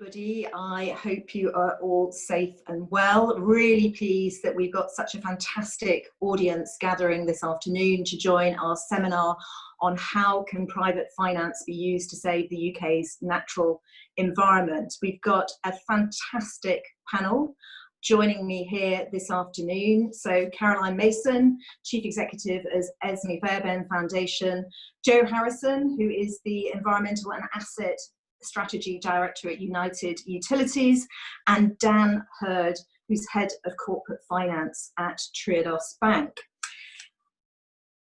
everybody. I hope you are all safe and well. Really pleased that we've got such a fantastic audience gathering this afternoon to join our seminar on how can private finance be used to save the UK's natural environment. We've got a fantastic panel joining me here this afternoon. So Caroline Mason, Chief Executive at Esmée Fairbairn Foundation, Joe Harrison, who is the Environmental and Asset Strategy Director at United Utilities, and Dan Hurd, who's Head of Corporate Finance at Triodos Bank.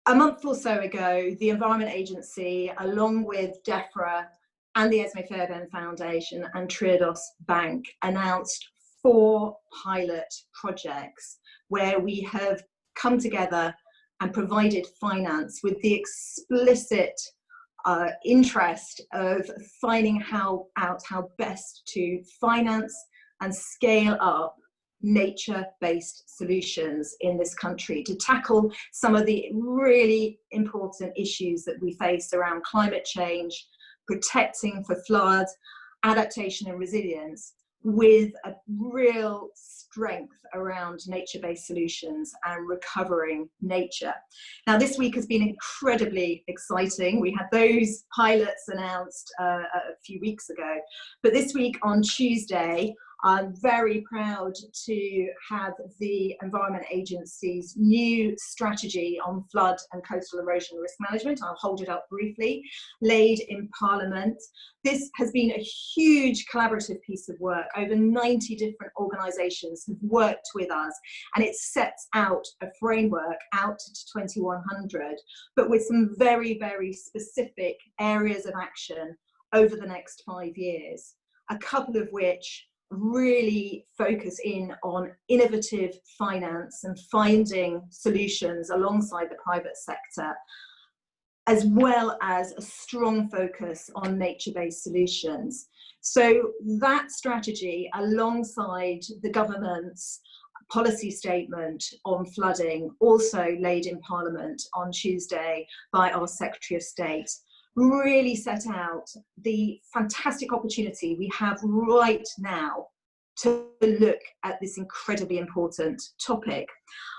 A month or so ago, the Environment Agency, along with DEFRA and the Esmée Fairbairn Foundation and Triodos Bank, announced 4 pilot projects where we have come together and provided finance with the explicit interest of finding out how best to finance and scale up nature-based solutions in this country to tackle some of the really important issues that we face around climate change, protecting for flood, adaptation and resilience, with a real strength around nature-based solutions and recovering nature. Now, this week has been incredibly exciting. We had those pilots announced a few weeks ago, but this week on Tuesday, I'm very proud to have the Environment Agency's new strategy on flood and coastal erosion risk management, I'll hold it up briefly, laid in Parliament. This has been a huge collaborative piece of work. Over 90 different organisations have worked with us, and it sets out a framework out to 2100, but with some very, very specific areas of action over the next 5 years, a couple of which really focus in on innovative finance and finding solutions alongside the private sector, as well as a strong focus on nature-based solutions. So that strategy, alongside the government's policy statement on flooding, also laid in Parliament on Tuesday by our Secretary of State, really set out the fantastic opportunity we have right now to look at this incredibly important topic.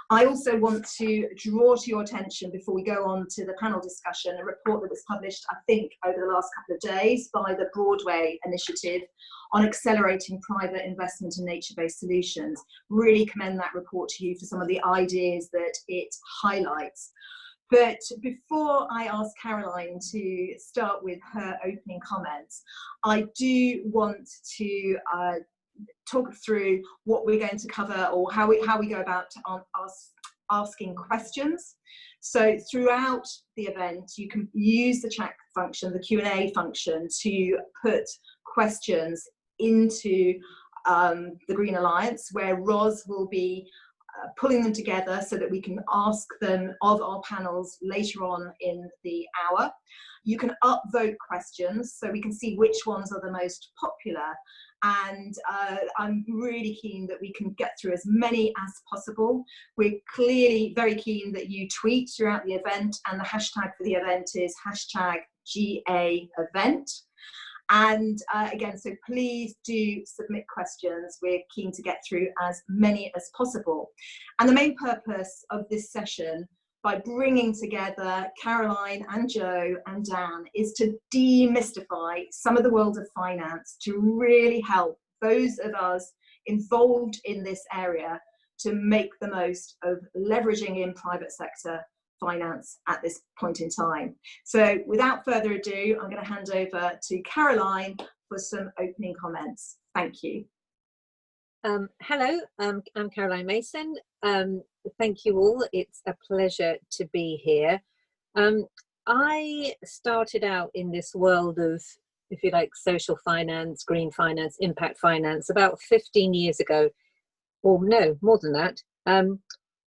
I also want to draw to your attention, before we go on to the panel discussion, a report that was published, I think, over the last couple of days by the Broadway Initiative on accelerating private investment in nature-based solutions. Really commend that report to you for some of the ideas that it highlights. But before I ask Caroline to start with her opening comments, I do want to talk through what we're going to cover, or how we go about asking questions. So throughout the event, you can use the chat function, the Q&A function, to put questions into the Green Alliance, where Ros will be pulling them together so that we can ask them of our panels later on in the hour. You can upvote questions so we can see which ones are the most popular, and I'm really keen that we can get through as many as possible. We're clearly very keen that you tweet throughout the event, and the hashtag for the event is #GAEvent. And again, so please do submit questions. We're keen to get through as many as possible. And the main purpose of this session, by bringing together Caroline and Joe and Dan, is to demystify some of the world of finance, to really help those of us involved in this area to make the most of leveraging in private sector finance at this point in time. So without further ado, I'm going to hand over to Caroline for some opening comments. Thank you. Hello, I'm Caroline Mason. Thank you all. It's a pleasure to be here. I started out in this world of, if you like, social finance, green finance, impact finance about 15 years ago, or no, more than that.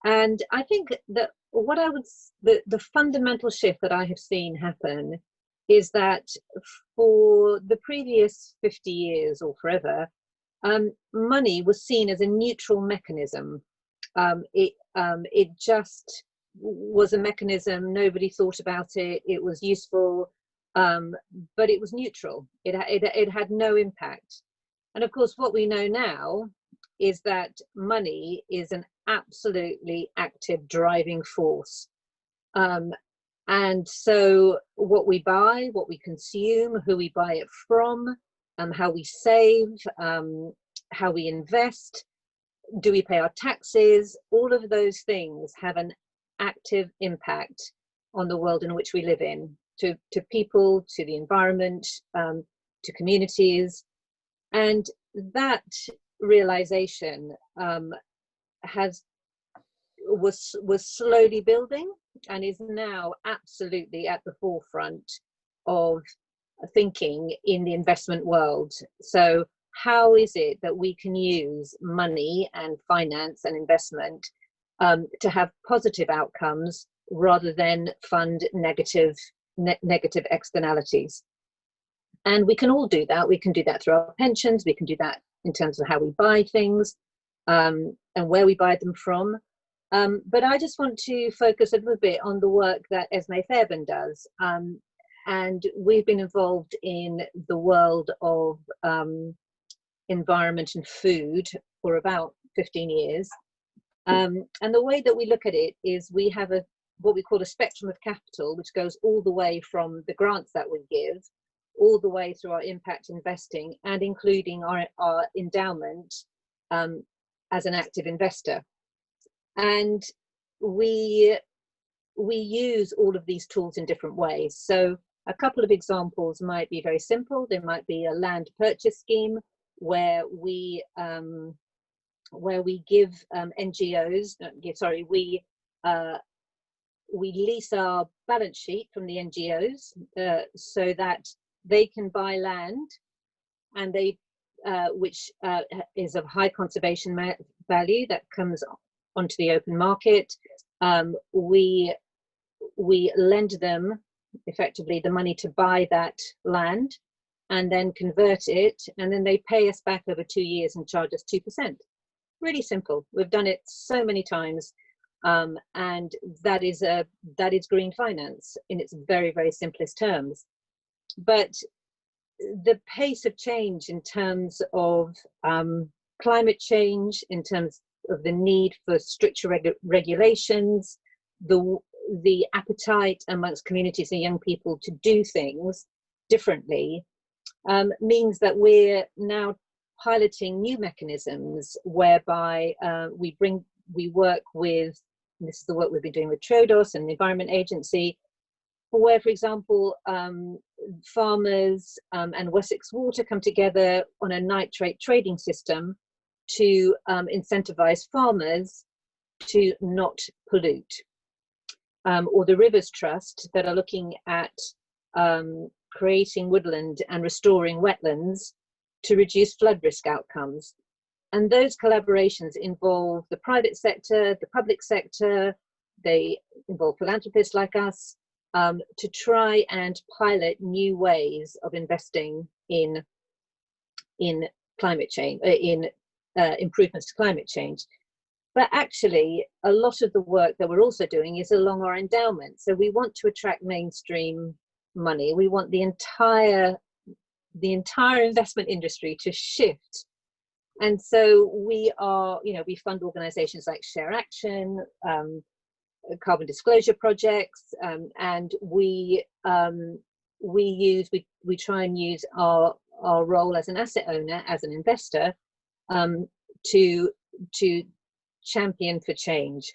And I think that the fundamental shift that I have seen happen is that for the previous 50 years or forever, money was seen as a neutral mechanism. It just was a mechanism. Nobody thought about it. It was useful, but it was neutral. It had no impact. And of course, what we know now is that money is an absolutely active driving force. And so what we buy, what we consume, who we buy it from, how we save, how we invest, do we pay our taxes, all of those things have an active impact on the world in which we live in, to people, to the environment, to communities. And that realization was slowly building and is now absolutely at the forefront of thinking in the investment world. So how is it that we can use money and finance and investment to have positive outcomes rather than fund negative externalities? And we can all do that. We can do that through our pensions. We can do that in terms of how we buy things and where we buy them from. But I just want to focus a little bit on the work that Esmée Fairbairn does. And we've been involved in the world of environment and food for about 15 years. And the way that we look at it is we have what we call a spectrum of capital, which goes all the way from the grants that we give, all the way through our impact investing, and including our endowment as an active investor. And we use all of these tools in different ways. So a couple of examples might be very simple. There might be a land purchase scheme where we give NGOs, we lease our balance sheet from the NGOs so that they can buy land, and which is of high conservation value that comes onto the open market. We lend them effectively the money to buy that land and then convert it, and then they pay us back over 2 years and charge us 2%. Really simple. We've done it so many times, and that is green finance in its very, very simplest terms. But the pace of change in terms of climate change, in terms of the need for stricter regulations, the appetite amongst communities and young people to do things differently, means that we're now piloting new mechanisms whereby we work with, and this is the work we've been doing with Triodos and the Environment Agency, where, for example, farmers and Wessex Water come together on a nitrate trading system to incentivize farmers to not pollute. Or the Rivers Trust that are looking at creating woodland and restoring wetlands to reduce flood risk outcomes. And those collaborations involve the private sector, the public sector, they involve philanthropists like us, to try and pilot new ways of investing in climate change, in improvements to climate change. But actually, a lot of the work that we're also doing is along our endowment. So we want to attract mainstream money. We want the entire investment industry to shift. And so we fund organizations like Share Action, Carbon Disclosure Projects, and we try and use our role as an asset owner, as an investor, to champion for change.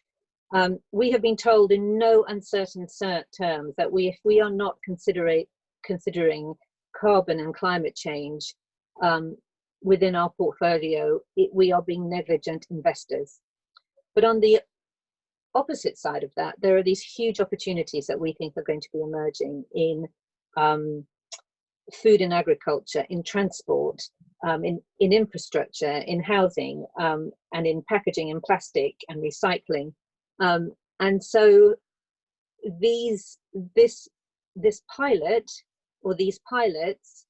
We have been told in no uncertain terms that if we are not considering carbon and climate change within our portfolio, we are being negligent investors. But on the opposite side of that, there are these huge opportunities that we think are going to be emerging in food and agriculture, in transport, in infrastructure, in housing, and in packaging and plastic and recycling. And so this pilot, or these pilots,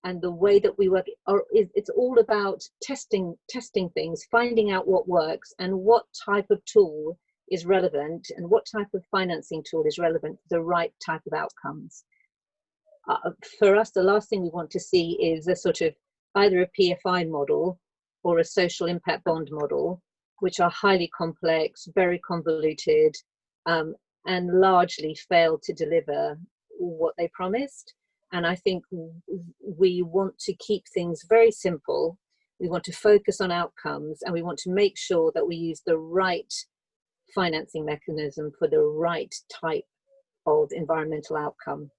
and the way that we work, it's all about testing things, finding out what works and what type of tool is relevant and what type of financing tool is relevant for the right type of outcomes. For us, the last thing we want to see is a sort of either a PFI model or a social impact bond model, which are highly complex, very convoluted, and largely fail to deliver what they promised. And I think we want to keep things very simple. We want to focus on outcomes, and we want to make sure that we use the right financing mechanism for the right type of environmental outcome.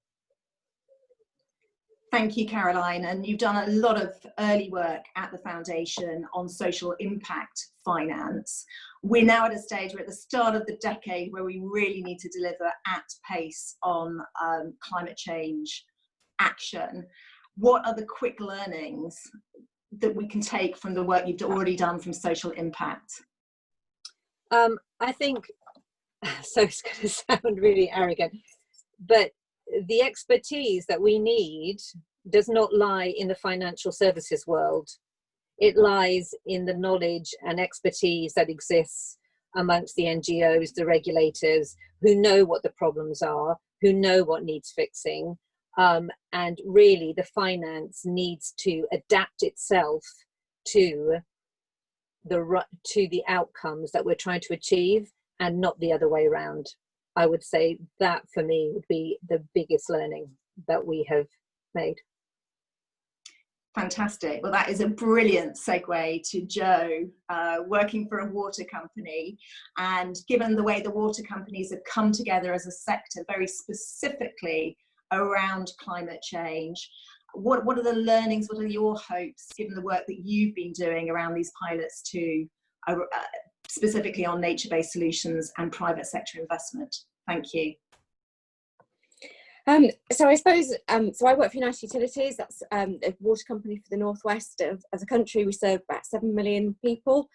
Thank you, Caroline. And you've done a lot of early work at the foundation on social impact finance. We're now at a stage, we're at the start of the decade where we really need to deliver at pace on climate change action. What are the quick learnings that we can take from the work you've already done from social impact? I think, so it's going to sound really arrogant, but the expertise that we need does not lie in the financial services world. It lies in the knowledge and expertise that exists amongst the NGOs, the regulators, who know what the problems are, who know what needs fixing, and really the finance needs to adapt itself to the outcomes that we're trying to achieve, and not the other way around. I would say that for me would be the biggest learning that we have made. Fantastic. Well, that is a brilliant segue to Jo, working for a water company. And given the way the water companies have come together as a sector very specifically around climate change, what are the learnings, what are your hopes, given the work that you've been doing around these pilots to specifically on nature-based solutions and private sector investment? Thank you. So I suppose, so I work for United Utilities. That's a water company for the northwest of the country. We serve about 7 million people.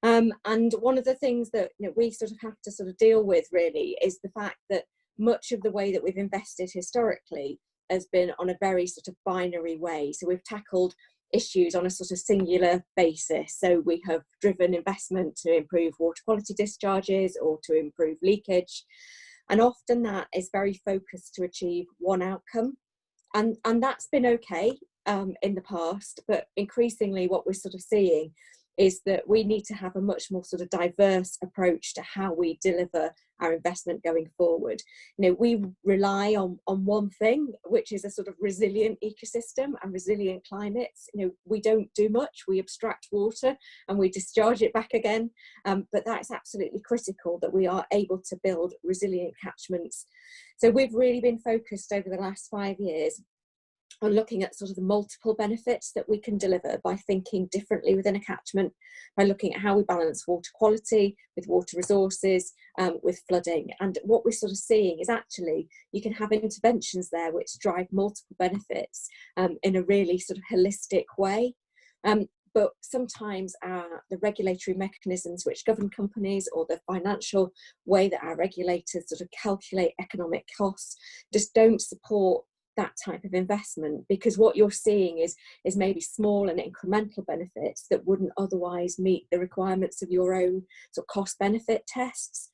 And one of the things that we sort of have to sort of deal with really is the fact that much of the way that we've invested historically has been on a very sort of binary way. So we've tackled issues on a sort of singular basis. So we have driven investment to improve water quality discharges or to improve leakage. And often that is very focused to achieve one outcome. And that's been okay in the past, but increasingly what we're sort of seeing is that we need to have a much more sort of diverse approach to how we deliver our investment going forward. We rely on one thing, which is a sort of resilient ecosystem and resilient climates. We don't do much. We abstract water and we discharge it back again. But that's absolutely critical that we are able to build resilient catchments. So we've really been focused over the last 5 years on looking at sort of the multiple benefits that we can deliver by thinking differently within a catchment, by looking at how we balance water quality with water resources, with flooding. And what we're sort of seeing is actually you can have interventions there which drive multiple benefits in a really sort of holistic way. But sometimes the regulatory mechanisms which govern companies, or the financial way that our regulators sort of calculate economic costs, just don't support that type of investment, because what you're seeing is maybe small and incremental benefits that wouldn't otherwise meet the requirements of your own sort of cost benefit tests.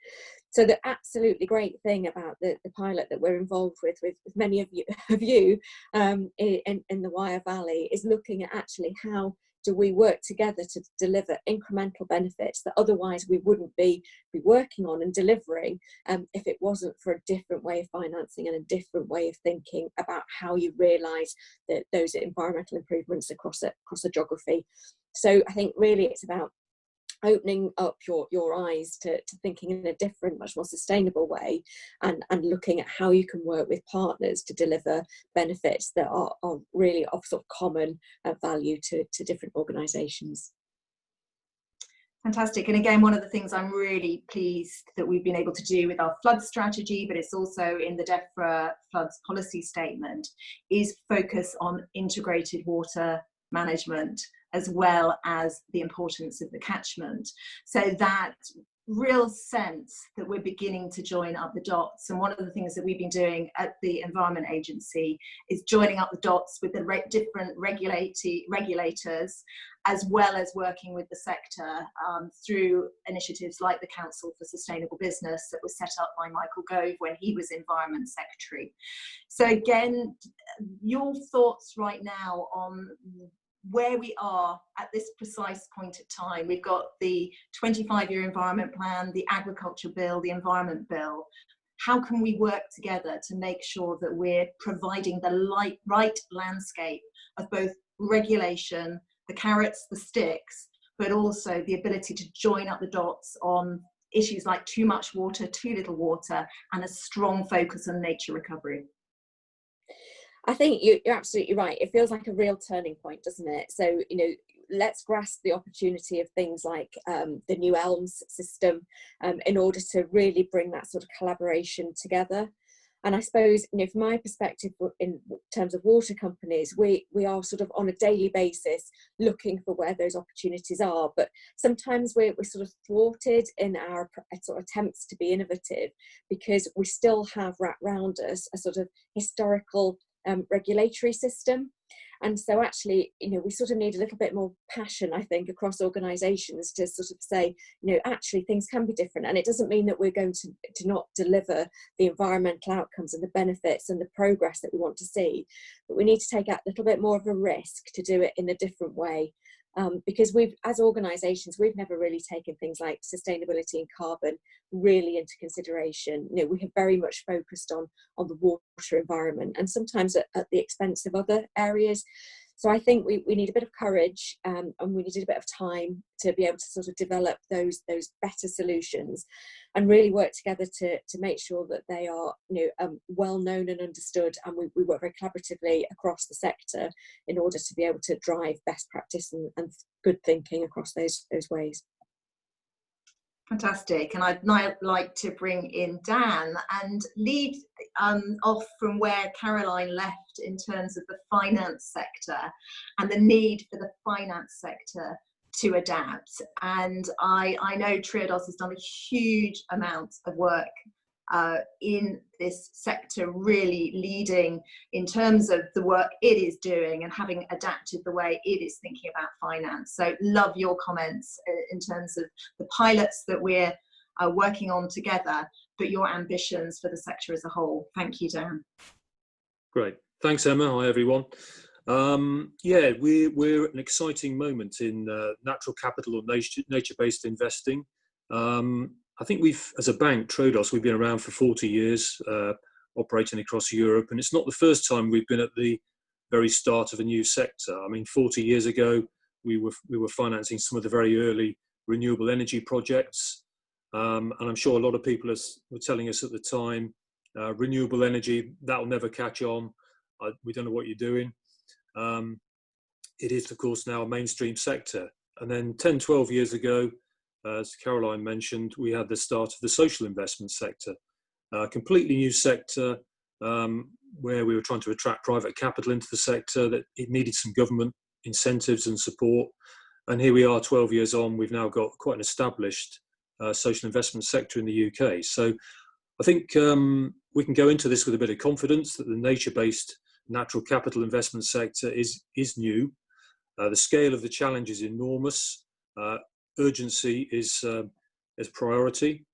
So the absolutely great thing about the pilot that we're involved with many of you in the Wyre Valley is looking at actually how do we work together to deliver incremental benefits that otherwise we wouldn't be working on and delivering if it wasn't for a different way of financing and a different way of thinking about how you realise that those environmental improvements across a geography. So I think really it's about opening up your eyes to thinking in a different, much more sustainable way, and looking at how you can work with partners to deliver benefits that are really of sort of common value to different organisations. Fantastic. And again, one of the things I'm really pleased that we've been able to do with our flood strategy, but it's also in the DEFRA floods policy statement, is focus on integrated water management, as well as the importance of the catchment. So that real sense that we're beginning to join up the dots. And one of the things that we've been doing at the Environment Agency is joining up the dots with the different regulators, as well as working with the sector through initiatives like the Council for Sustainable Business that was set up by Michael Gove when he was Environment Secretary. So again, your thoughts right now on where we are at this precise point of time. We've got the 25-year environment plan, the agriculture bill, the environment bill. How can we work together to make sure that we're providing the right landscape of both regulation, the carrots, the sticks, but also the ability to join up the dots on issues like too much water, too little water, and a strong focus on nature recovery? I think you're absolutely right. It feels like a real turning point, doesn't it? So, let's grasp the opportunity of things like the new ELMS system in order to really bring that sort of collaboration together. And I suppose, from my perspective, in terms of water companies, we are sort of on a daily basis looking for where those opportunities are. But sometimes we're sort of thwarted in our sort of attempts to be innovative because we still have wrapped around us a sort of historical regulatory system. And so actually, we sort of need a little bit more passion, I think, across organisations to sort of say, actually things can be different. And it doesn't mean that we're going to not deliver the environmental outcomes and the benefits and the progress that we want to see. But we need to take a little bit more of a risk to do it in a different way. Because as organisations, we've never really taken things like sustainability and carbon really into consideration. We have very much focused on the water environment, and sometimes at the expense of other areas. So I think we need a bit of courage, and we need a bit of time to be able to sort of develop those better solutions, and really work together to make sure that they are well known and understood, and we work very collaboratively across the sector in order to be able to drive best practice and good thinking across those ways. Fantastic. And I'd now like to bring in Dan and lead off from where Caroline left in terms of the finance sector and the need for the finance sector to adapt. And I know Triodos has done a huge amount of work in this sector, really leading in terms of the work it is doing and having adapted the way it is thinking about finance. So love your comments in terms of the pilots that we're working on together, but your ambitions for the sector as a whole. Thank you, Dan. Great. Thanks, Emma. Hi, everyone. Yeah, we're at an exciting moment in natural capital or nature-based investing. I think as a bank, Triodos, we've been around for 40 years, operating across Europe, and it's not the first time we've been at the very start of a new sector. I mean, 40 years ago, we were financing some of the very early renewable energy projects, and I'm sure a lot of people were telling us at the time, renewable energy, that'll never catch on. We don't know what you're doing. It is, of course, now a mainstream sector. And then 10, 12 years ago, as Caroline mentioned, we had the start of the social investment sector, a completely new sector where we were trying to attract private capital into the sector, that it needed some government incentives and support. And here we are 12 years on, we've now got quite an established social investment sector in the UK. So I think we can go into this with a bit of confidence that the nature-based natural capital investment sector is new. The scale of the challenge is enormous. Urgency is priority.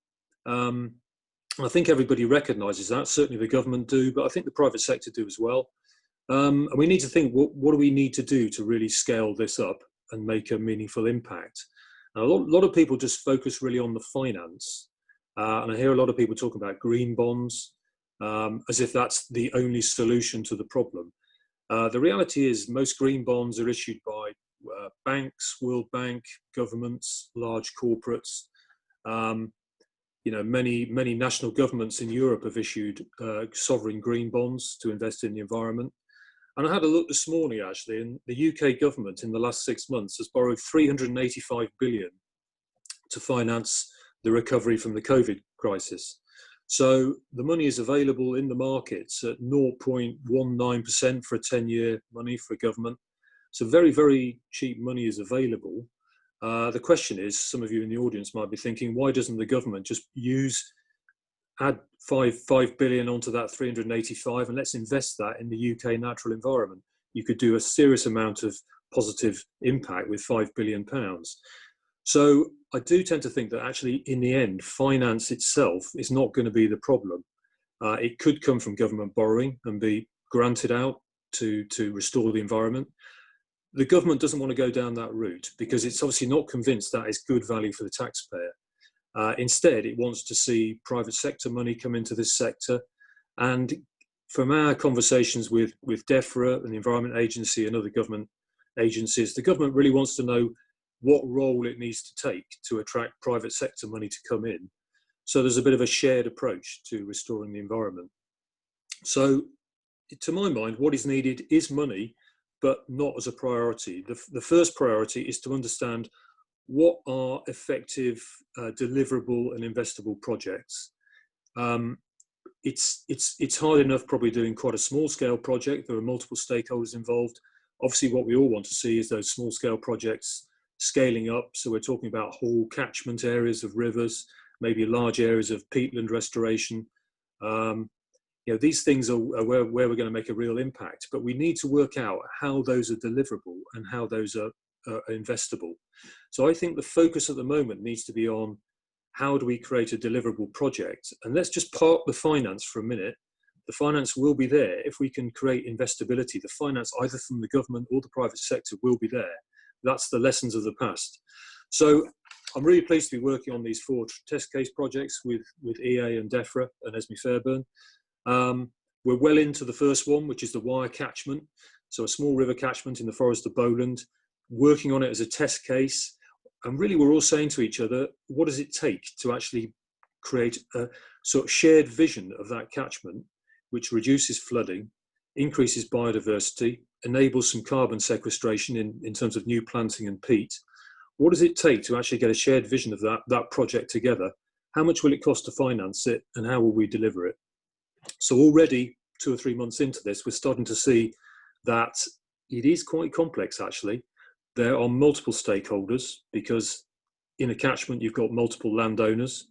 I think everybody recognises that, certainly the government do, but I think the private sector do as well. And we need to think, what do we need to do to really scale this up and make a meaningful impact? Now, a lot of people just focus really on the finance. And I hear a lot of people talking about green bonds as if that's the only solution to the problem. The reality is most green bonds are issued by banks, World Bank, governments, large corporates. Many national governments in Europe have issued sovereign green bonds to invest in the environment. And I had a look this morning, actually, and the UK government in the last 6 months has borrowed 385 billion to finance the recovery from the COVID crisis. So the money is available in the markets at 0.19% for a 10-year money for a government. So very, very cheap money is available. The question is, some of you in the audience might be thinking, why doesn't the government just add 5 billion onto that 385 and let's invest that in the UK natural environment? You could do a serious amount of positive impact with £5 billion. So I do tend to think that actually in the end, finance itself is not going to be the problem. It could come from government borrowing and be granted out to restore the environment. the government doesn't want to go down that route because it's obviously not convinced that is good value for the taxpayer. Instead, it wants to see private sector money come into this sector. And from our conversations with DEFRA and the Environment Agency and other government agencies, the government really wants to know what role it needs to take to attract private sector money to come in. So there's a bit of a shared approach to restoring the environment. So to my mind, what is needed is money, but not as a priority. The first priority is to understand what are effective, deliverable and investable projects. It's hard enough probably doing quite a small scale project. There are multiple stakeholders involved. Obviously what we all want to see is those small scale projects scaling up. So we're talking about whole catchment areas of rivers, maybe large areas of peatland restoration. These things are where we're going to make a real impact, but we need to work out how those are deliverable and how those are investable. So I think the focus at the moment needs to be on how do we create a deliverable project? And let's just park the finance for a minute. The finance will be there. If we can create investability, the finance either from the government or the private sector will be there. That's the lessons of the past. So I'm really pleased to be working on these 4 test case projects with EA and DEFRA and Esmée Fairbairn. We're well into the first one, which is the Wyre catchment. So a small river catchment in the Forest of Bowland, working on it as a test case. And really we're all saying to each other, what does it take to actually create a sort of shared vision of that catchment, which reduces flooding, increases biodiversity, enables some carbon sequestration in terms of new planting and peat. What does it take to actually get a shared vision of that project together? How much will it cost to finance it and how will we deliver it? So already 2 or 3 months into this, we're starting to see that it is quite complex actually. There are multiple stakeholders because in a catchment you've got multiple landowners,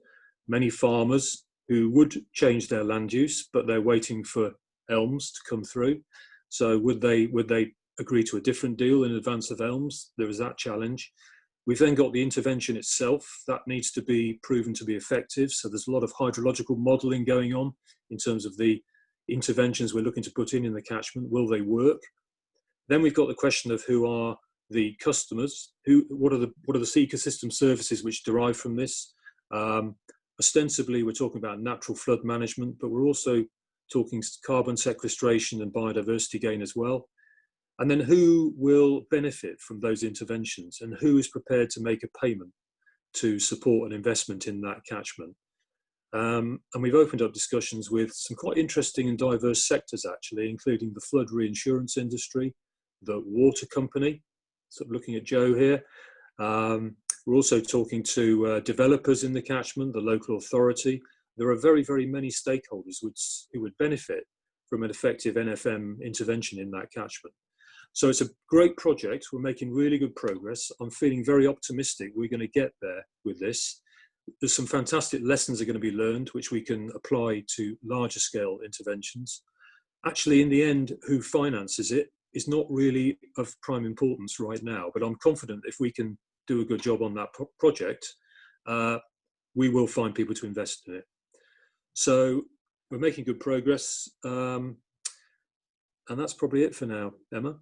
many farmers who would change their land use, but they're waiting for elms to come through. So would they agree to a different deal in advance of elms? There is that challenge. We've then got the intervention itself that needs to be proven to be effective. So there's a lot of hydrological modelling going on in terms of the interventions we're looking to put in the catchment. Will they work? Then we've got the question of who are the customers, what are the ecosystem services which derive from this. Ostensibly we're talking about natural flood management, but we're also talking carbon sequestration and biodiversity gain as well. And then who will benefit from those interventions and who is prepared to make a payment to support an investment in that catchment. And we've opened up discussions with some quite interesting and diverse sectors actually, including the flood reinsurance industry, the water company, sort of looking at Joe here. We're also talking to developers in the catchment, the local authority. There are very, very many stakeholders who would benefit from an effective NFM intervention in that catchment. So it's a great project. We're making really good progress. I'm feeling very optimistic we're going to get there with this. There's some fantastic lessons are going to be learned, which we can apply to larger scale interventions. Actually, in the end, who finances it is not really of prime importance right now, but I'm confident if we can do a good job on that project, we will find people to invest in it. So we're making good progress. And that's probably it for now, Emma.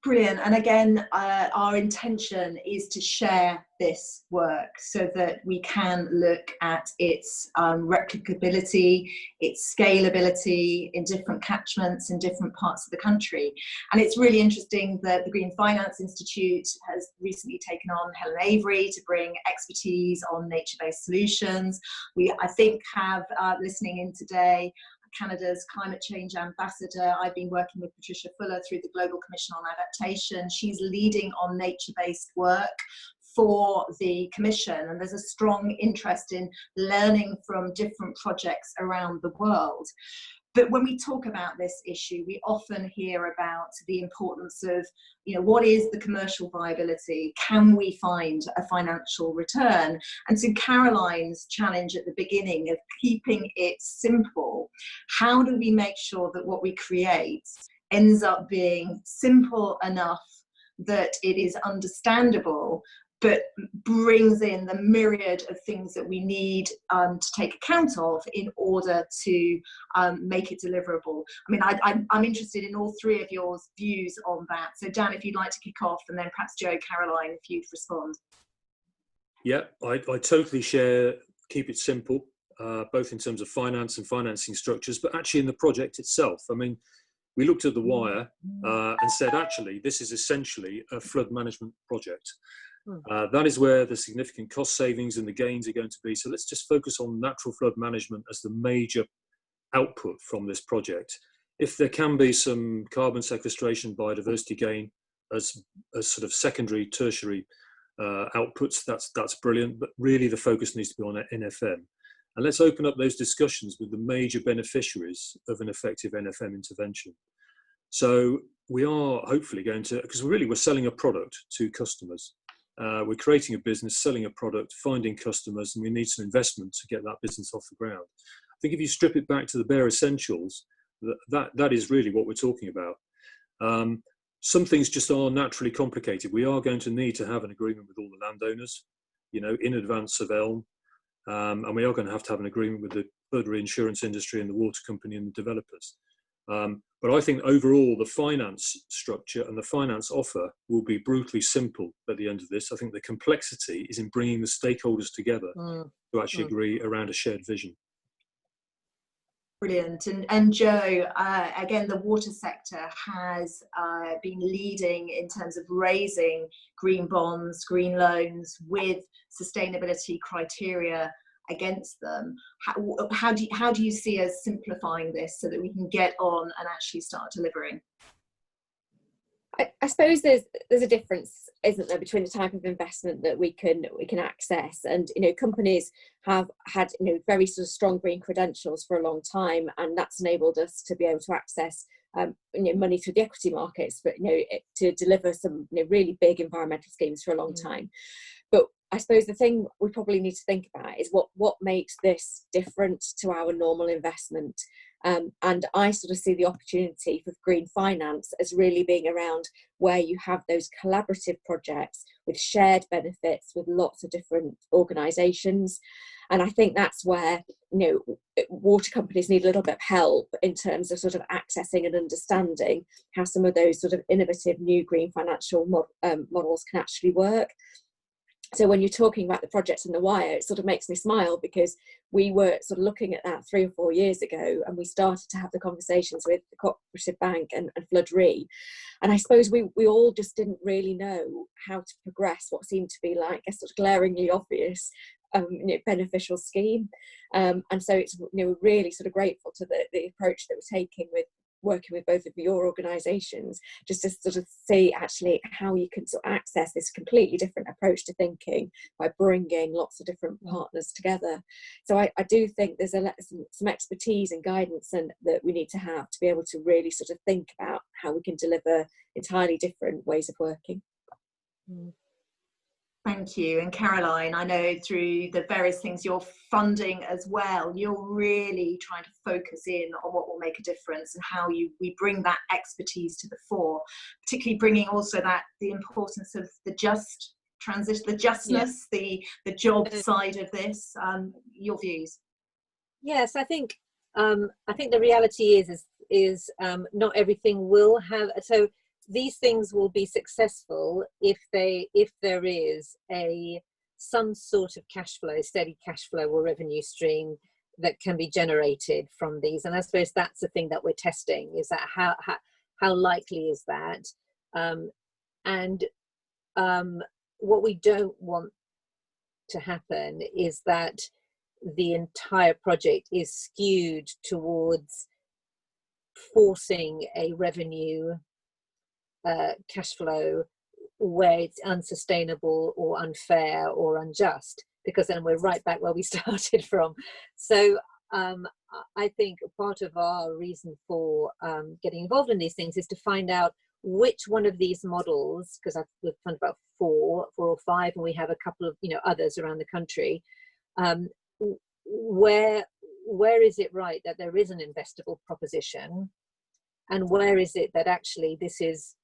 Brilliant. And again, our intention is to share this work so that we can look at its replicability, its scalability in different catchments in different parts of the country. And it's really interesting that the Green Finance Institute has recently taken on Helen Avery to bring expertise on nature-based solutions. We, I think, have listening in today, Canada's climate change ambassador. I've been working with Patricia Fuller through the Global Commission on Adaptation. She's leading on nature-based work for the Commission, and there's a strong interest in learning from different projects around the world. But when we talk about this issue, we often hear about the importance of, what is the commercial viability? Can we find a financial return? And so Caroline's challenge at the beginning of keeping it simple, how do we make sure that what we create ends up being simple enough that it is understandable, but brings in the myriad of things that we need to take account of in order to make it deliverable. I mean, I'm interested in all three of your views on that. So Dan, if you'd like to kick off, and then perhaps Jo, Caroline, if you'd respond. Yeah, I totally share, keep it simple, both in terms of finance and financing structures, but actually in the project itself. I mean, we looked at the wire and said, actually, this is essentially a flood management project. That is where the significant cost savings and the gains are going to be. So let's just focus on natural flood management as the major output from this project. If there can be some carbon sequestration, biodiversity gain as sort of secondary, tertiary outputs, that's brilliant. But really the focus needs to be on NFM. And let's open up those discussions with the major beneficiaries of an effective NFM intervention. So we are hopefully going to, because we're selling a product to customers. We're creating a business, selling a product, finding customers, and we need some investment to get that business off the ground. I think if you strip it back to the bare essentials, that is really what we're talking about. Some things just are naturally complicated. We are going to need to have an agreement with all the landowners, in advance of ELM. And we are going to have an agreement with the flood reinsurance industry and the water company and the developers. But I think overall the finance structure and the finance offer will be brutally simple at the end of this. I think the complexity is in bringing the stakeholders together to actually agree around a shared vision. Brilliant. And Jo, again, the water sector has been leading in terms of raising green bonds, green loans with sustainability criteria against them. How do you see us simplifying this so that we can get on and actually start delivering? I suppose there's a difference, isn't there, between the type of investment that we can access, and companies have had very sort of strong green credentials for a long time, and that's enabled us to be able to access money through the equity markets, but to deliver some really big environmental schemes for a long time. But I suppose the thing we probably need to think about is what makes this different to our normal investment. And I sort of see the opportunity for green finance as really being around where you have those collaborative projects with shared benefits with lots of different organisations. And I think that's where water companies need a little bit of help in terms of sort of accessing and understanding how some of those sort of innovative new green financial models can actually work. So when you're talking about the project in the wire, it sort of makes me smile, because we were sort of looking at that 3 or 4 years ago, and we started to have the conversations with the Cooperative Bank and Flood Re. And I suppose we all just didn't really know how to progress what seemed to be like a sort of glaringly obvious beneficial scheme. And so it's we're really sort of grateful to the approach that we're taking with working with both of your organisations, just to sort of see actually how you can sort of access this completely different approach to thinking by bringing lots of different partners together. So I do think there's some expertise and guidance that we need to have to be able to really sort of think about how we can deliver entirely different ways of working. Thank you. And Caroline, I know through the various things you're funding as well, you're really trying to focus in on what will make a difference and how we bring that expertise to the fore, particularly bringing also the importance of the just transition, the justness, the job side of this. Your views? Yes, I think the reality is not everything will have. So these things will be successful if there is some sort of steady cash flow or revenue stream that can be generated from these. And I suppose that's the thing that we're testing, is that how likely is that? And what we don't want to happen is that the entire project is skewed towards forcing a revenue cash flow where it's unsustainable or unfair or unjust, because then we're right back where we started from. So I think part of our reason for getting involved in these things is to find out which one of these models, because we've found about four or five, and we have a couple of others around the country, where is it right that there is an investable proposition, and where is it that actually this is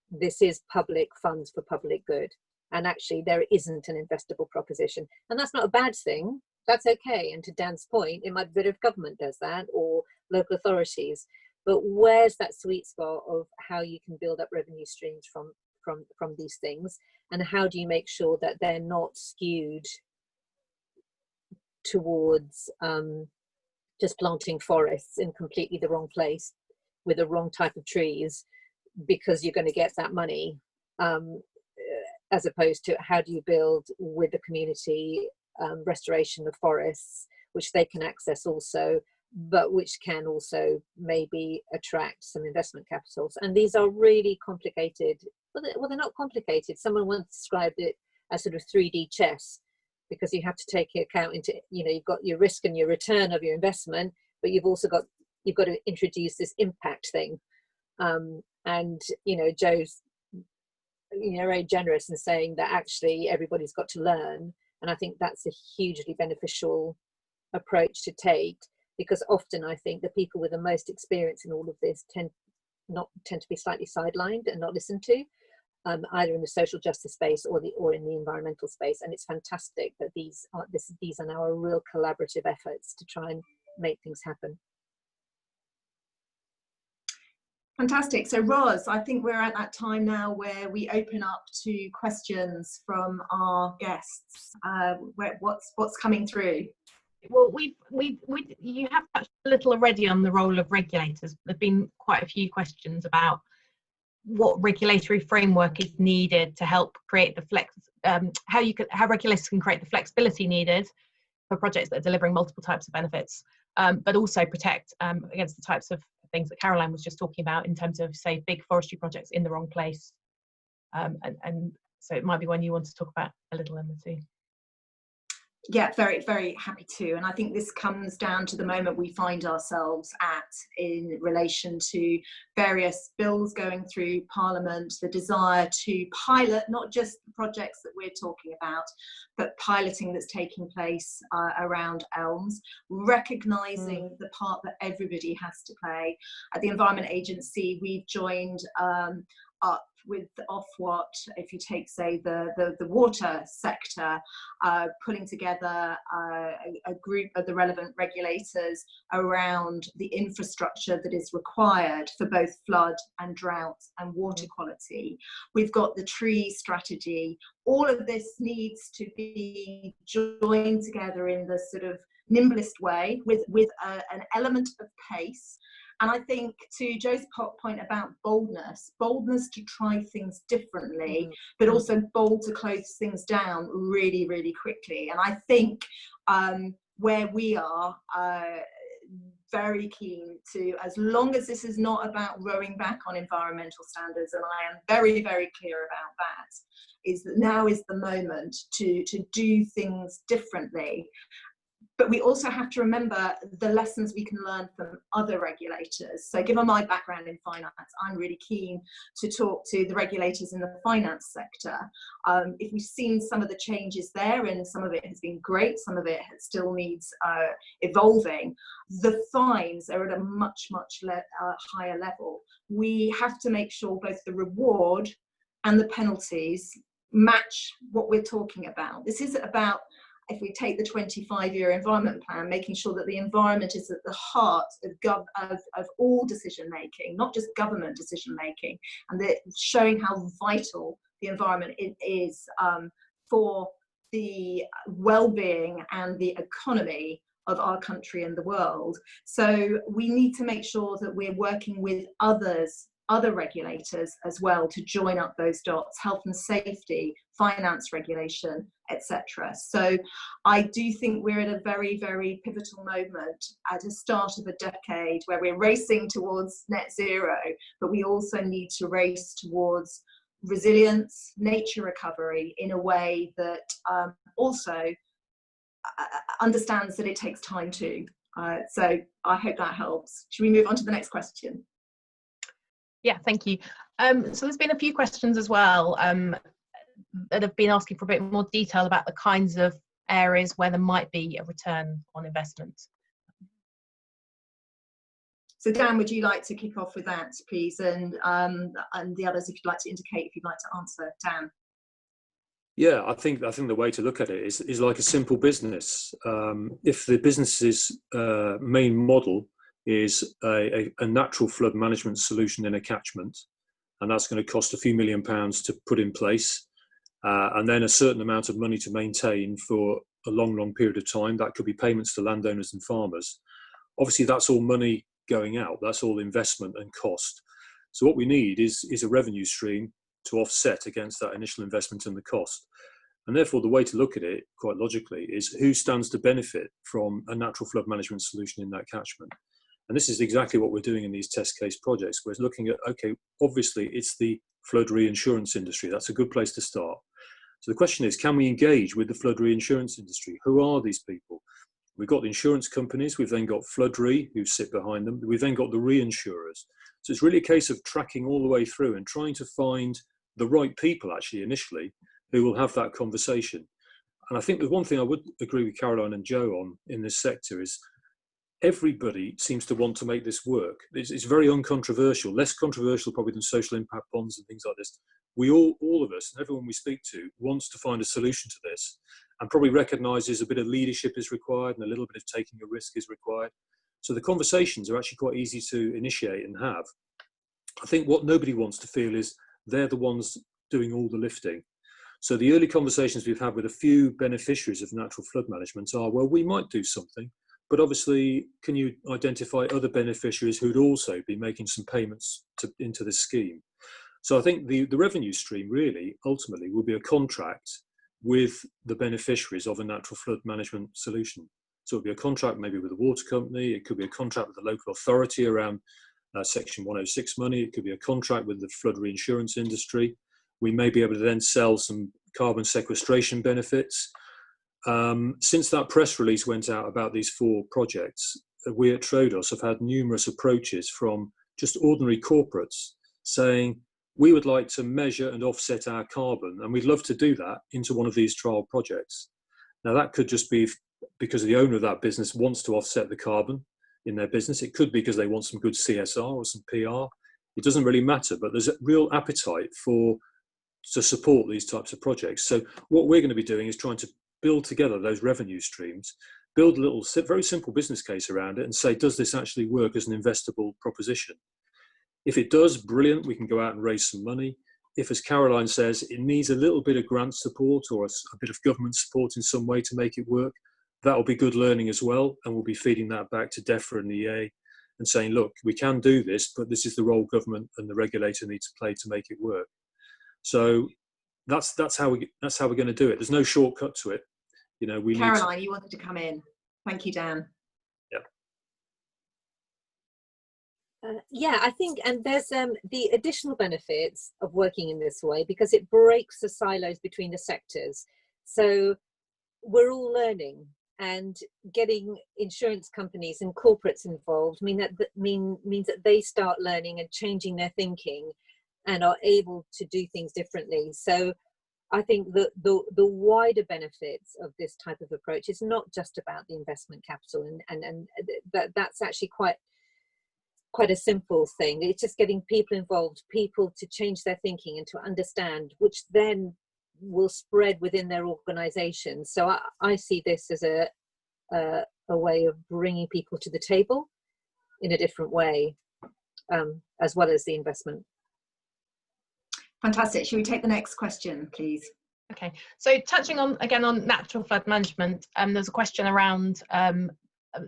public funds for public good, and actually there isn't an investable proposition. And that's not a bad thing. That's okay. And to Dan's point, it might be better if government does that or local authorities. But where's that sweet spot of how you can build up revenue streams from these things, and how do you make sure that they're not skewed towards just planting forests in completely the wrong place with the wrong type of trees because you're going to get that money, as opposed to how do you build with the community restoration of forests, which they can access also, but which can also maybe attract some investment capitals. And these are really complicated. Well, they're not complicated. Someone once described it as sort of 3D chess, because you have to take account into, you've got your risk and your return of your investment, but you've got to introduce this impact thing. And Joe's very generous in saying that actually everybody's got to learn, and I think that's a hugely beneficial approach to take, because often I think the people with the most experience in all of this tend to be slightly sidelined and not listened to, either in the social justice space or in the environmental space. And it's fantastic that these are now a real collaborative efforts to try and make things happen. Fantastic. So Ros, I think we're at that time now where we open up to questions from our guests. What's coming through? Well, you have touched a little already on the role of regulators. There've been quite a few questions about what regulatory framework is needed to help create the how regulators can create the flexibility needed for projects that are delivering multiple types of benefits, but also protect against the types of things that Caroline was just talking about in terms of, say, big forestry projects in the wrong place. And so it might be one you want to talk about a little, Emma, too. Yeah, very, very happy to. And I think this comes down to the moment we find ourselves at in relation to various bills going through Parliament, the desire to pilot not just the projects that we're talking about, but piloting that's taking place around elms, recognising the part that everybody has to play. At the Environment Agency, we've joined up with Ofwat, if you take, say, the water sector, putting together a group of the relevant regulators around the infrastructure that is required for both flood and drought and water quality. We've got the tree strategy. All of this needs to be joined together in the sort of nimblest way with an element of pace. And I think, to Joe's point about boldness to try things differently, but also bold to close things down really, really quickly. And I think where we are very keen to, as long as this is not about rowing back on environmental standards, and I am very, very clear about that, is that now is the moment to do things differently. But we also have to remember the lessons we can learn from other regulators. So given my background in finance, I'm really keen to talk to the regulators in the finance sector. If we've seen some of the changes there, and some of it has been great, some of it still needs evolving, the fines are at a much, much higher level. We have to make sure both the reward and the penalties match what we're talking about. This is about, if we take the 25-year environment plan, making sure that the environment is at the heart of all decision making, not just government decision making, and showing how vital the environment is for the well-being and the economy of our country and the world. So we need to make sure that we're working with other regulators as well to join up those dots: health and safety, finance regulation, etc. So I do think we're at a very, very pivotal moment at the start of a decade where we're racing towards net zero, but we also need to race towards resilience, nature recovery in a way that also understands that it takes time too. So I hope that helps. Should we move on to the next question? Yeah, thank you. So there's been a few questions as well that have been asking for a bit more detail about the kinds of areas where there might be a return on investment. So Dan, would you like to kick off with that, please? And the others, if you'd like to indicate if you'd like to answer. Dan. Yeah, I think the way to look at it is like a simple business. If the business's main model is a natural flood management solution in a catchment, and that's going to cost a few £1 million to put in place, and then a certain amount of money to maintain for a long period of time. That could be payments to landowners and farmers. Obviously, that's all money going out. That's all investment and cost. So what we need is a revenue stream to offset against that initial investment and the cost. And therefore, the way to look at it, quite logically, is who stands to benefit from a natural flood management solution in that catchment. And this is exactly what we're doing in these test case projects. We're looking at, okay, obviously it's the flood reinsurance industry. That's a good place to start. So the question is, can we engage with the flood reinsurance industry? Who are these people? We've got the insurance companies. We've then got Flood Re, who sit behind them. We've then got the reinsurers. So it's really a case of tracking all the way through and trying to find the right people, actually, initially, who will have that conversation. And I think the one thing I would agree with Caroline and Joe on in this sector is everybody seems to want to make this work. It's very uncontroversial, less controversial probably than social impact bonds and things like this. We all of us and everyone we speak to wants to find a solution to this, and probably recognises a bit of leadership is required and a little bit of taking a risk is required. So the conversations are actually quite easy to initiate and have. I think what nobody wants to feel is they're the ones doing all the lifting. So the early conversations we've had with a few beneficiaries of natural flood management are, well, we might do something, but obviously, can you identify other beneficiaries who'd also be making some payments into this scheme? So I think the revenue stream really, ultimately, will be a contract with the beneficiaries of a natural flood management solution. So it'll be a contract maybe with a water company, it could be a contract with the local authority around Section 106 money, it could be a contract with the flood reinsurance industry. We may be able to then sell some carbon sequestration benefits. Since that press release went out about these 4 projects, we at Triodos have had numerous approaches from just ordinary corporates saying, we would like to measure and offset our carbon, and we'd love to do that into one of these trial projects. Now, that could just be because the owner of that business wants to offset the carbon in their business. It could be because they want some good CSR or some PR. It doesn't really matter, but there's a real appetite to support these types of projects. So what we're going to be doing is trying to build together those revenue streams, build a little very simple business case around it and say, does this actually work as an investable proposition? If it does, brilliant, we can go out and raise some money. If, as Caroline says, it needs a little bit of grant support or a bit of government support in some way to make it work, that will be good learning as well. And we'll be feeding that back to DEFRA and the EA and saying, look, we can do this, but this is the role government and the regulator need to play to make it work. So that's how we're going to do it. There's no shortcut to it. You know, Caroline, you wanted to come in. Thank you, Dan. Yeah, I think, and there's the additional benefits of working in this way because it breaks the silos between the sectors. So we're all learning, and getting insurance companies and corporates involved means that they start learning and changing their thinking and are able to do things differently. So I think the wider benefits of this type of approach is not just about the investment capital, and that's actually quite a simple thing. It's just getting people involved, people to change their thinking and to understand, which then will spread within their organization. So I see this as a way of bringing people to the table in a different way, as well as the investment. Fantastic. Should we take the next question, please? Okay, so touching on again on natural flood management, there's a question around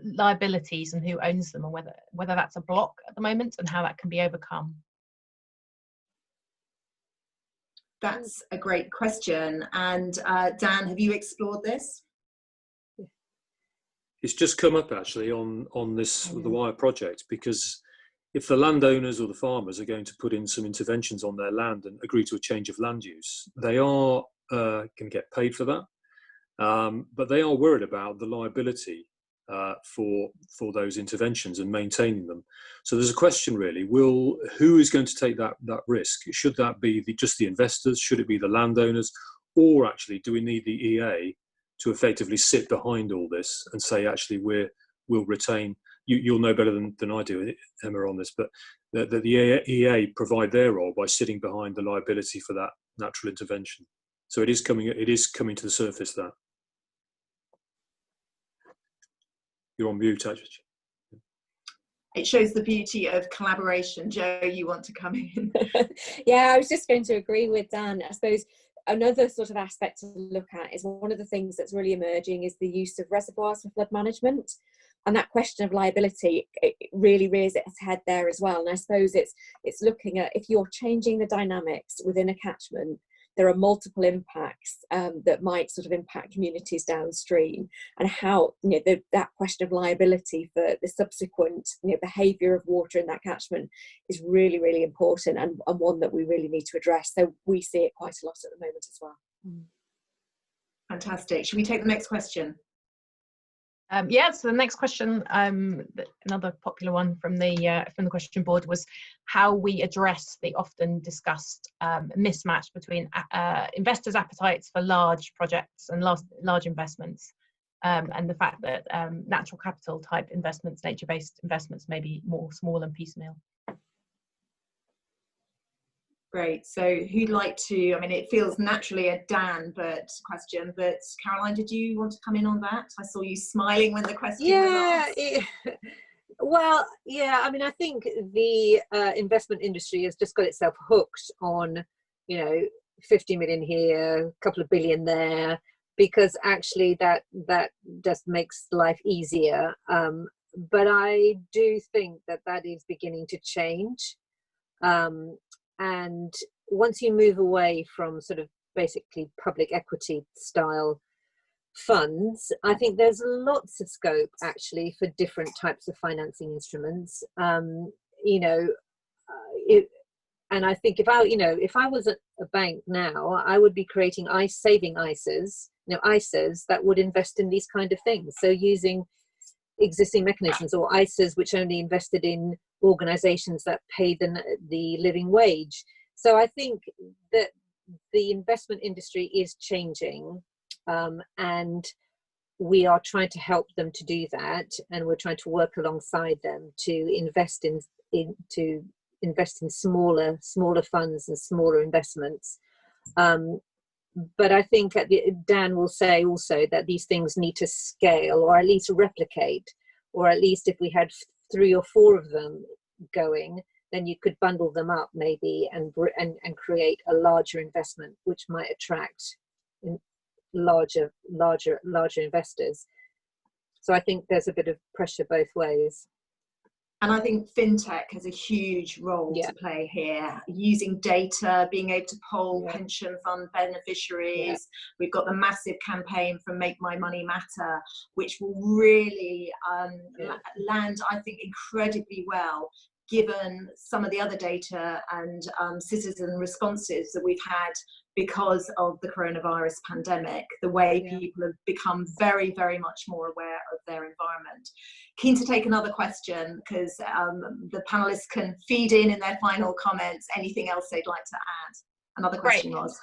liabilities and who owns them, and whether that's a block at the moment and how that can be overcome. That's a great question. And Dan, have you explored this? It's just come up actually on this the Wire project, because if the landowners or the farmers are going to put in some interventions on their land and agree to a change of land use, they are going to get paid for that, but they are worried about the liability for those interventions and maintaining them. So there's a question really: who is going to take that risk? Should that be just the investors? Should it be the landowners? Or actually, do we need the EA to effectively sit behind all this and say, actually, we'll retain? You'll know better than I do, Emma, on this, but the EA provide their role by sitting behind the liability for that natural intervention. So it is coming to the surface. That you're on mute, actually. It shows the beauty of collaboration. Joe, you want to come in? Yeah, I was just going to agree with Dan. I suppose another sort of aspect to look at is one of the things that's really emerging is the use of reservoirs for flood management. And that question of liability, it really rears its head there as well. And I suppose it's looking at, if you're changing the dynamics within a catchment, there are multiple impacts that might sort of impact communities downstream, and how, you know, that question of liability for the subsequent, you know, behaviour of water in that catchment is really, really important, and one that we really need to address. So we see it quite a lot at the moment as well. Fantastic. Should we take the next question? Yeah, so the next question, another popular one from the question board, was how we address the often discussed mismatch between investors' appetites for large projects and large investments, and the fact that natural capital type investments, nature-based investments, may be more small and piecemeal. Great. So who'd like to, I mean, it feels naturally a Dan question, but Caroline, did you want to come in on that? I saw you smiling when the question was asked. Well, yeah, I mean, I think the investment industry has just got itself hooked on, you know, 50 million here, a couple of billion there, because actually that just makes life easier. But I do think that is beginning to change. And once you move away from sort of basically public equity style funds, I think there's lots of scope actually for different types of financing instruments. You know, and I think if I was at a bank now, I would be creating saving ISAs, ISAs that would invest in these kind of things. So using existing mechanisms, or ISAs which only invested in organizations that pay the living wage. So I think that the investment industry is changing, and we are trying to help them to do that, and we're trying to work alongside them to invest in smaller funds and smaller investments. But I think Dan will say also that these things need to scale, or at least replicate, or at least if we had 3 or 4 of them going, then you could bundle them up maybe and create a larger investment, which might attract larger investors. So I think there's a bit of pressure both ways. And I think fintech has a huge role to play here, using data, being able to poll pension fund beneficiaries. Yeah. We've got the massive campaign from Make My Money Matter, which will really land, I think, incredibly well, given some of the other data and citizen responses that we've had because of the coronavirus pandemic, the way people have become very, very much more aware of their environment. Keen to take another question, because the panelists can feed in their final comments anything else they'd like to add. Another question was.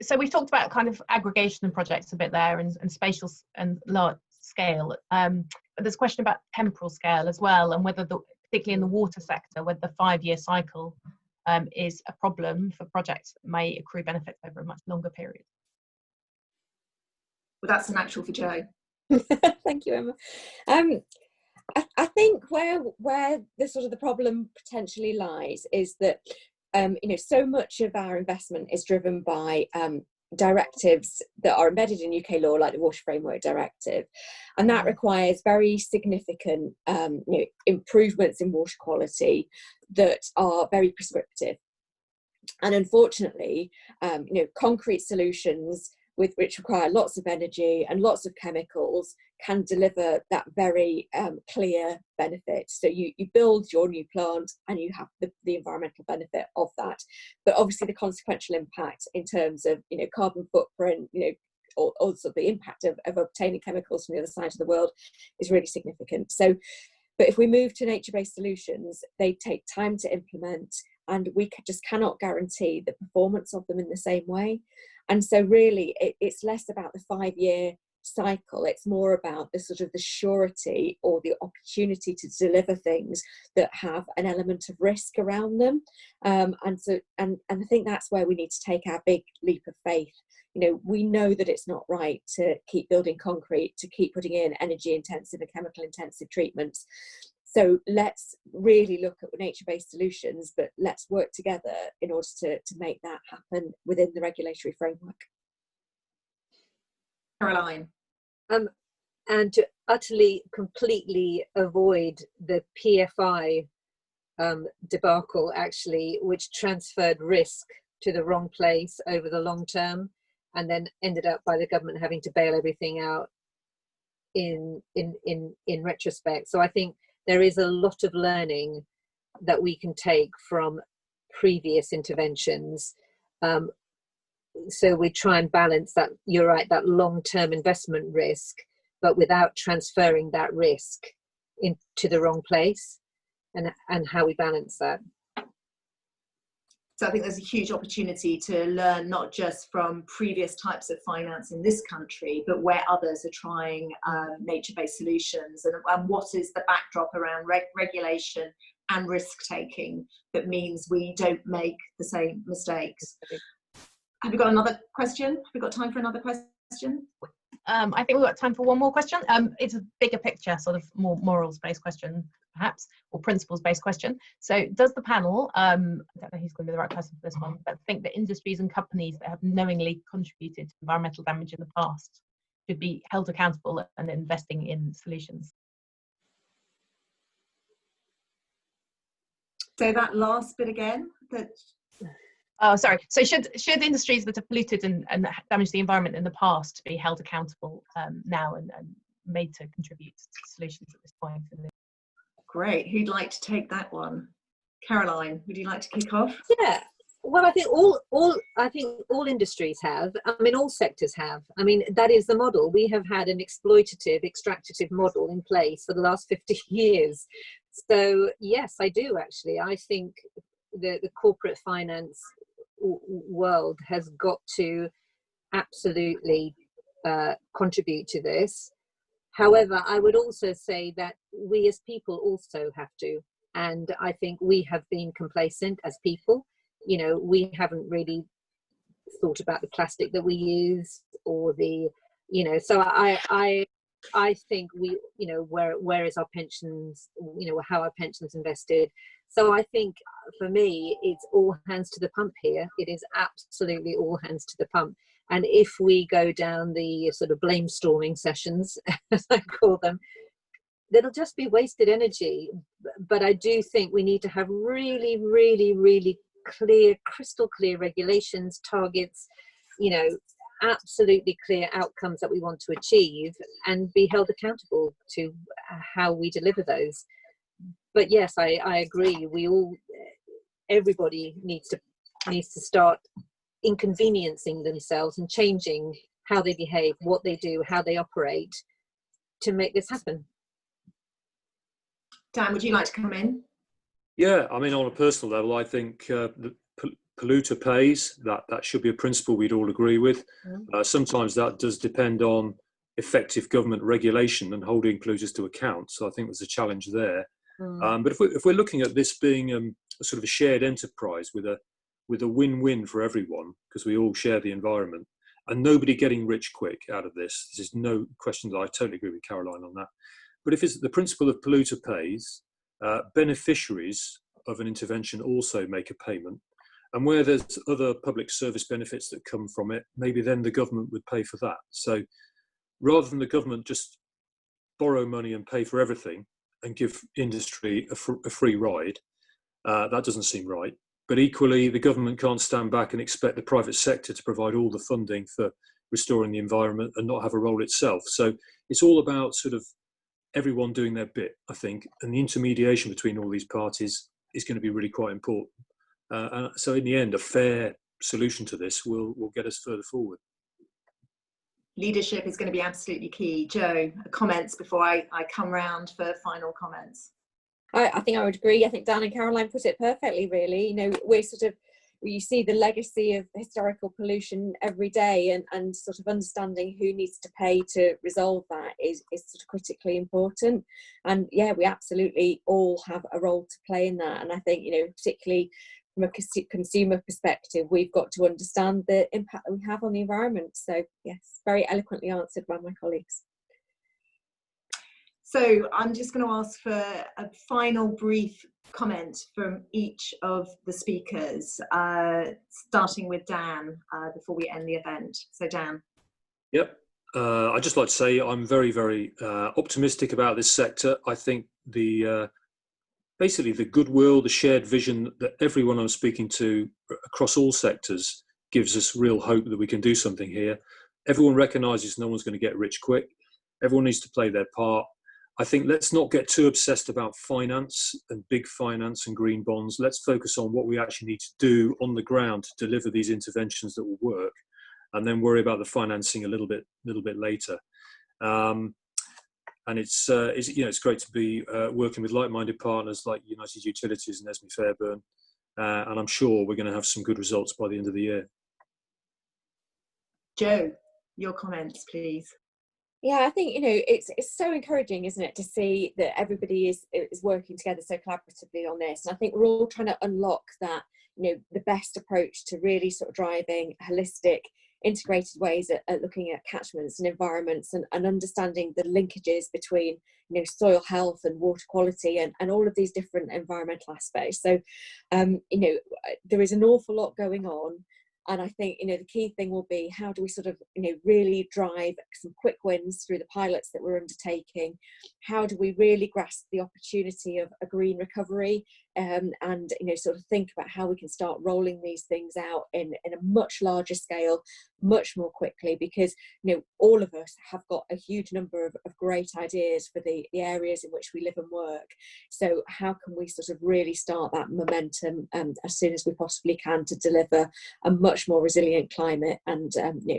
So we've talked about kind of aggregation and projects a bit there, and spatial and large scale. But there's a question about temporal scale as well, and whether particularly in the water sector, whether the 5-year cycle is a problem for projects that may accrue benefits over a much longer period. Well, that's an actual for Joe. Thank you, Emma. I think where the sort of the problem potentially lies is that so much of our investment is driven by directives that are embedded in UK law, like the Water Framework Directive, and that requires very significant improvements in water quality that are very prescriptive. And unfortunately, concrete solutions which require lots of energy and lots of chemicals can deliver that very clear benefit. So you build your new plant and you have the environmental benefit of that, but obviously the consequential impact in terms of carbon footprint, also the impact of obtaining chemicals from the other side of the world is really significant. So, but if we move to nature-based solutions, they take time to implement, and we just cannot guarantee the performance of them in the same way. And so really it's less about the 5-year cycle, it's more about the sort of the surety or the opportunity to deliver things that have an element of risk around them. And I think that's where we need to take our big leap of faith. we know that it's not right to keep building concrete, to keep putting in energy intensive and chemical intensive treatments. So let's really look at nature-based solutions, but let's work together in order to make that happen within the regulatory framework. Caroline. And to utterly, completely avoid the PFI debacle, actually, which transferred risk to the wrong place over the long term, and then ended up by the government having to bail everything out in retrospect. So I think there is a lot of learning that we can take from previous interventions. So we try and balance that, you're right, that long-term investment risk, but without transferring that risk into the wrong place, and how we balance that. So I think there's a huge opportunity to learn not just from previous types of finance in this country, but where others are trying nature-based solutions, and what is the backdrop around regulation and risk-taking that means we don't make the same mistakes. Have we got another question? Have we got time for another question? I think we've got time for one more question. It's a bigger picture, sort of more morals-based question, perhaps, or principles-based question. So does the panel, I don't know who's going to be the right person for this one, but think that industries and companies that have knowingly contributed to environmental damage in the past should be held accountable and investing in solutions? So that last bit again, that... Oh, sorry. So should industries that have polluted and damaged the environment in the past be held accountable now and made to contribute to solutions at this point? Great. Who'd like to take that one? Caroline, would you like to kick off? Yeah. Well, I think all industries have. I mean, all sectors have. I mean, that is the model. We have had an exploitative, extractive model in place for the last 50 years. So yes, I do actually. I think the corporate finance world has got to absolutely contribute to this. However, I would also say that we as people also have to, and I think we have been complacent as people. We haven't really thought about the plastic that we use, or the, so I think we, where is our pensions, how are pensions invested? So I think for me, it's all hands to the pump here. It is absolutely all hands to the pump. And if we go down the sort of blame storming sessions, as I call them, that'll just be wasted energy. But I do think we need to have really, really, really clear, crystal clear regulations, targets, absolutely clear outcomes that we want to achieve, and be held accountable to how we deliver those. But yes, I agree. Everybody needs to start inconveniencing themselves and changing how they behave, what they do, how they operate, to make this happen. Dan, would you like to come in? Yeah, I mean, on a personal level, I think the polluter pays. That should be a principle we'd all agree with. Sometimes that does depend on effective government regulation and holding polluters to account. So I think there's a challenge there. But if we're looking at this being a sort of a shared enterprise with a win-win for everyone, because we all share the environment, and nobody getting rich quick out of this, there's no question that I totally agree with Caroline on that. But if it's the principle of polluter pays, beneficiaries of an intervention also make a payment. And where there's other public service benefits that come from it, maybe then the government would pay for that. So rather than the government just borrow money and pay for everything and give industry a free ride, that doesn't seem right. But equally, the government can't stand back and expect the private sector to provide all the funding for restoring the environment and not have a role itself. So it's all about sort of everyone doing their bit, I think, and the intermediation between all these parties is going to be really quite important. So in the end, a fair solution to this will get us further forward. Leadership is going to be absolutely key. Jo, comments before I come round for final comments. I think I would agree. I think Dan and Caroline put it perfectly, really. We're sort of, you see the legacy of historical pollution every day, and sort of understanding who needs to pay to resolve that is sort of critically important. And yeah, we absolutely all have a role to play in that. And I think, particularly from a consumer perspective, we've got to understand the impact that we have on the environment. So yes, very eloquently answered by my colleagues. So I'm just going to ask for a final brief comment from each of the speakers, starting with Dan, before we end the event. So Dan. Yep. I'd just like to say I'm very, very optimistic about this sector. I think basically the goodwill, the shared vision that everyone I'm speaking to across all sectors gives us real hope that we can do something here. Everyone recognises no one's going to get rich quick. Everyone needs to play their part. I think let's not get too obsessed about finance and big finance and green bonds. Let's focus on what we actually need to do on the ground to deliver these interventions that will work, and then worry about the financing a little bit later. And it's great to be working with like-minded partners like United Utilities and Esmée Fairbairn, and I'm sure we're going to have some good results by the end of the year. Jo, your comments, please. Yeah, I think, it's so encouraging, isn't it, to see that everybody is working together so collaboratively on this. And I think we're all trying to unlock that, the best approach to really sort of driving holistic, integrated ways at looking at catchments and environments and understanding the linkages between, soil health and water quality and all of these different environmental aspects. So, there is an awful lot going on. And I think, the key thing will be how do we sort of, really drive some quick wins through the pilots that we're undertaking? How do we really grasp the opportunity of a green recovery and, sort of think about how we can start rolling these things out in a much larger scale, much more quickly, because, all of us have got a huge number of great ideas for the areas in which we live and work. So how can we sort of really start that momentum as soon as we possibly can to deliver a much more resilient climate and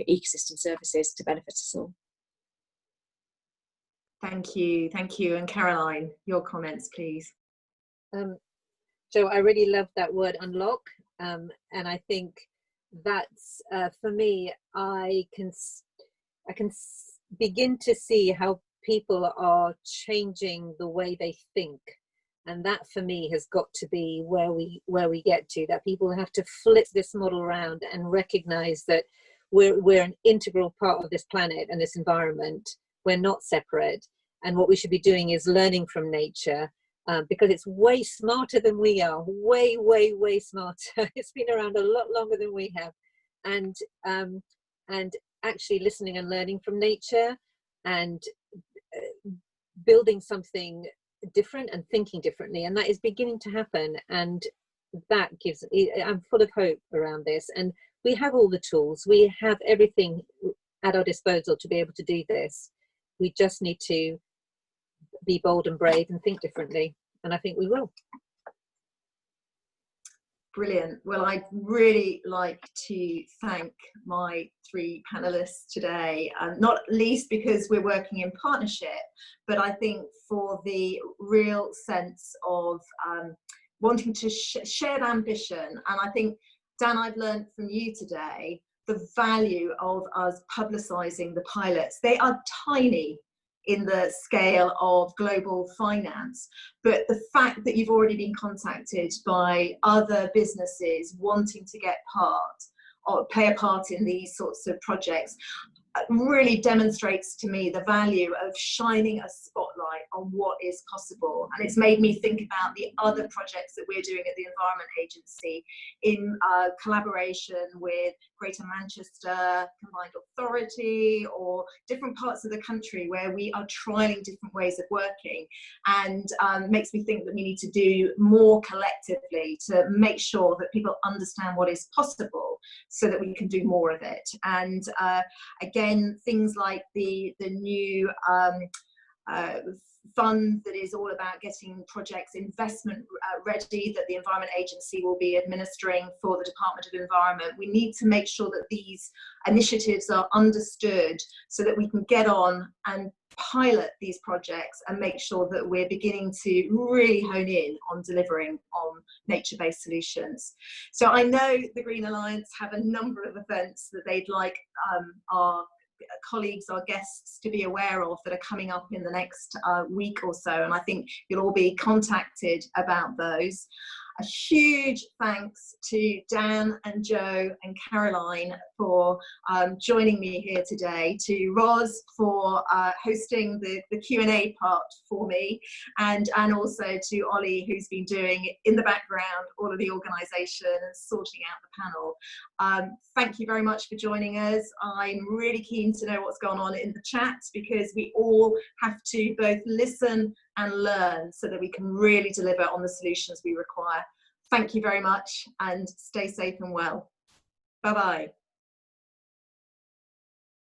ecosystem services to benefit us all. Thank you. And Caroline, your comments, please. Jo, I really love that word unlock, and I think that's for me. I can begin to see how people are changing the way they think, and that for me has got to be where we get to. That people have to flip this model around and recognize that we're an integral part of this planet and this environment. We're not separate, and what we should be doing is learning from nature. Because it's way smarter than we are, way smarter. It's been around a lot longer than we have, and actually listening and learning from nature, and building something different and thinking differently, and that is beginning to happen. And that gives, I'm full of hope around this, and we have all the tools, we have everything at our disposal to be able to do this. We just need to be bold and brave and think differently, and I think we will. Brilliant. Well, I'd really like to thank my three panelists today, not least because we're working in partnership, but I think for the real sense of wanting to shared ambition. And I think, Dan, I've learned from you today the value of us publicising the pilots. They are tiny in the scale of global finance, but the fact that you've already been contacted by other businesses wanting to get part or play a part in these sorts of projects really demonstrates to me the value of shining a spotlight on what is possible. And it's made me think about the other projects that we're doing at the Environment Agency in collaboration with Greater Manchester Combined Authority or different parts of the country where we are trialing different ways of working, and makes me think that we need to do more collectively to make sure that people understand what is possible so that we can do more of it. And again, things like the new fund that is all about getting projects investment ready that the Environment Agency will be administering for the Department of Environment. We need to make sure that these initiatives are understood so that we can get on and pilot these projects and make sure that we're beginning to really hone in on delivering on nature-based solutions. So I know the Green Alliance have a number of events that they'd like our colleagues, our guests, to be aware of that are coming up in the next week or so, and I think you'll all be contacted about those. A huge thanks to Dan and Joe and Caroline for joining me here today, to Roz for hosting the Q&A part for me, and also to Ollie, who's been doing in the background all of the organisation and sorting out the panel. Thank you very much for joining us. I'm really keen to know what's going on in the chat, because we all have to both listen and learn so that we can really deliver on the solutions we require. Thank you very much, and stay safe and well. Bye-bye.